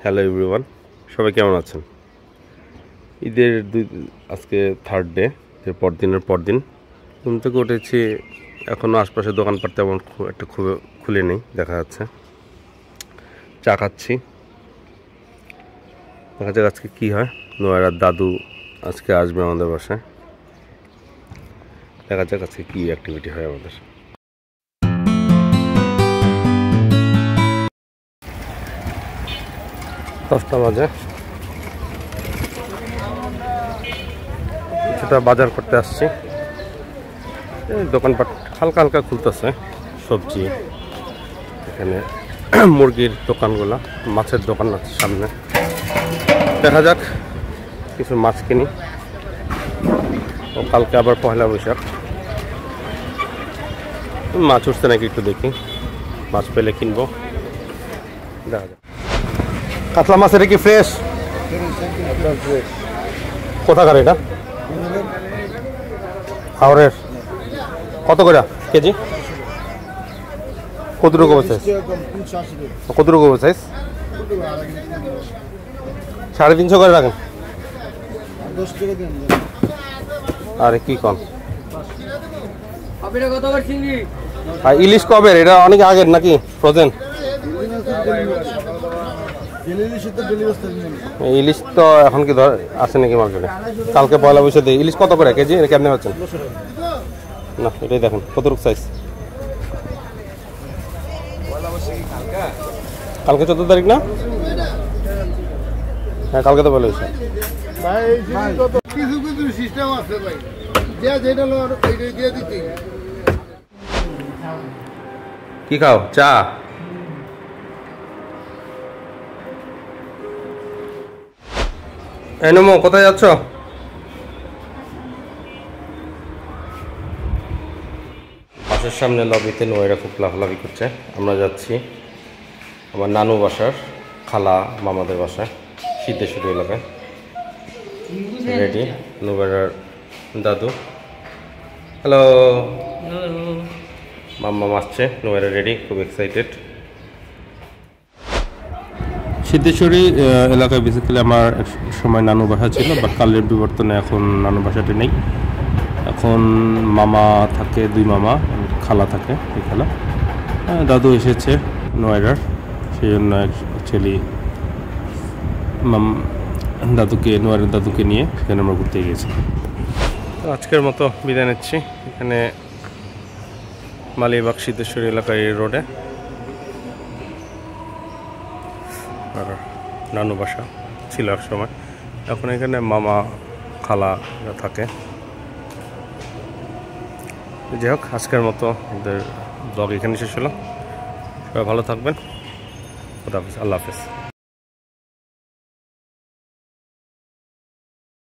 Hello everyone, সবাই কেমন আছেন? ঈদের আজকে থার্ড ডে, এর পরদিন ঘুম থেকে উঠেছি। এখনও আশপাশে দোকানপাট তেমন একটা খুলে নেই, দেখা যাচ্ছে। চা খাচ্ছি, দেখা যাক আজকে কী হয়। নোয়ারার দাদু আজকে আসবে আমাদের বাসায়, দেখা যাক আজকে কী অ্যাক্টিভিটি হয় আমাদের। 10টা বাজে, কিছুটা বাজার করতে আসছি। দোকানপাট হালকা হালকা খুলতেছে, সবজি, এখানে মুরগির দোকানগুলা, মাছের দোকান আছে সামনে। দেখা যাক কিছু মাছ কিনি। ও কালকে আবার পয়লা বৈশাখ, মাছ উঠছে নাকি একটু দেখি, মাছ পেলে কিনবো। দেখা যাক। কাতলা মাছ এটা কি ফ্রেশ? কোথাকার এটা? হাওড়ের। কত করে কেজি? কতটুকু সাইজ? কতটুকু সাইজ? 350 করে রাখেন। আরে কি কম, ইলিশ কবের? এটা অনেক আগের নাকি ফ্রোজেন? ইলিশ তো এখন কি আছে নাকি মার্কেটে? কালকে পয়লা বৈশাখে ইলিশ কত করে কেজি? এটা কেমনে পাচ্ছেন? না, এটাই দেখেন কতটুকু সাইজ। কালকে 14 তারিখ না? হ্যাঁ, কালকে তো পয়লা বৈশাখ। কি খাও? চা? এই নমো, কোথায় যাচ্ছ? বাসার সামনে লবিতে নোয়েরা খুব লাফালাফি করছে। আমরা যাচ্ছি আমার নানু বাসার, খালা মামাদের বাসায়, সিদ্ধেশ্বরী এলাকায়। রেডি নোয়েরার দাদু। হ্যালো, মাম্মা আসছে, নোয়েরা রেডি, খুব এক্সাইটেড। সিদ্ধেশ্বরী এলাকায় বেসিক্যালি আমার সময় নানু বাসা ছিল, বাট কালের বিবর্তনে এখন নানু বাসাটি নেই। এখন মামা থাকে, 2 মামা, খালা থাকে, এই খালা। দাদু এসেছে নোয়েডার, সেই জন্য অ্যাকচুয়ালি নোয়েডার দাদুকে নিয়ে সেখানে আমরা ঘুরতে গিয়েছি। তো আজকের মতো বিদায় নিচ্ছি এখানে মালিবাগ সিদ্ধেশ্বরী এলাকায় রোডে। আর নানু বাসা ছিল এক সময়, এখন এখানে মামা খালা থাকে। যাই হোক, আজকের মতো আমাদের ব্লগ এখানে শেষ হলো। সবাই ভালো থাকবেন। খুদা হাফেজ, আল্লাহ হাফেজ।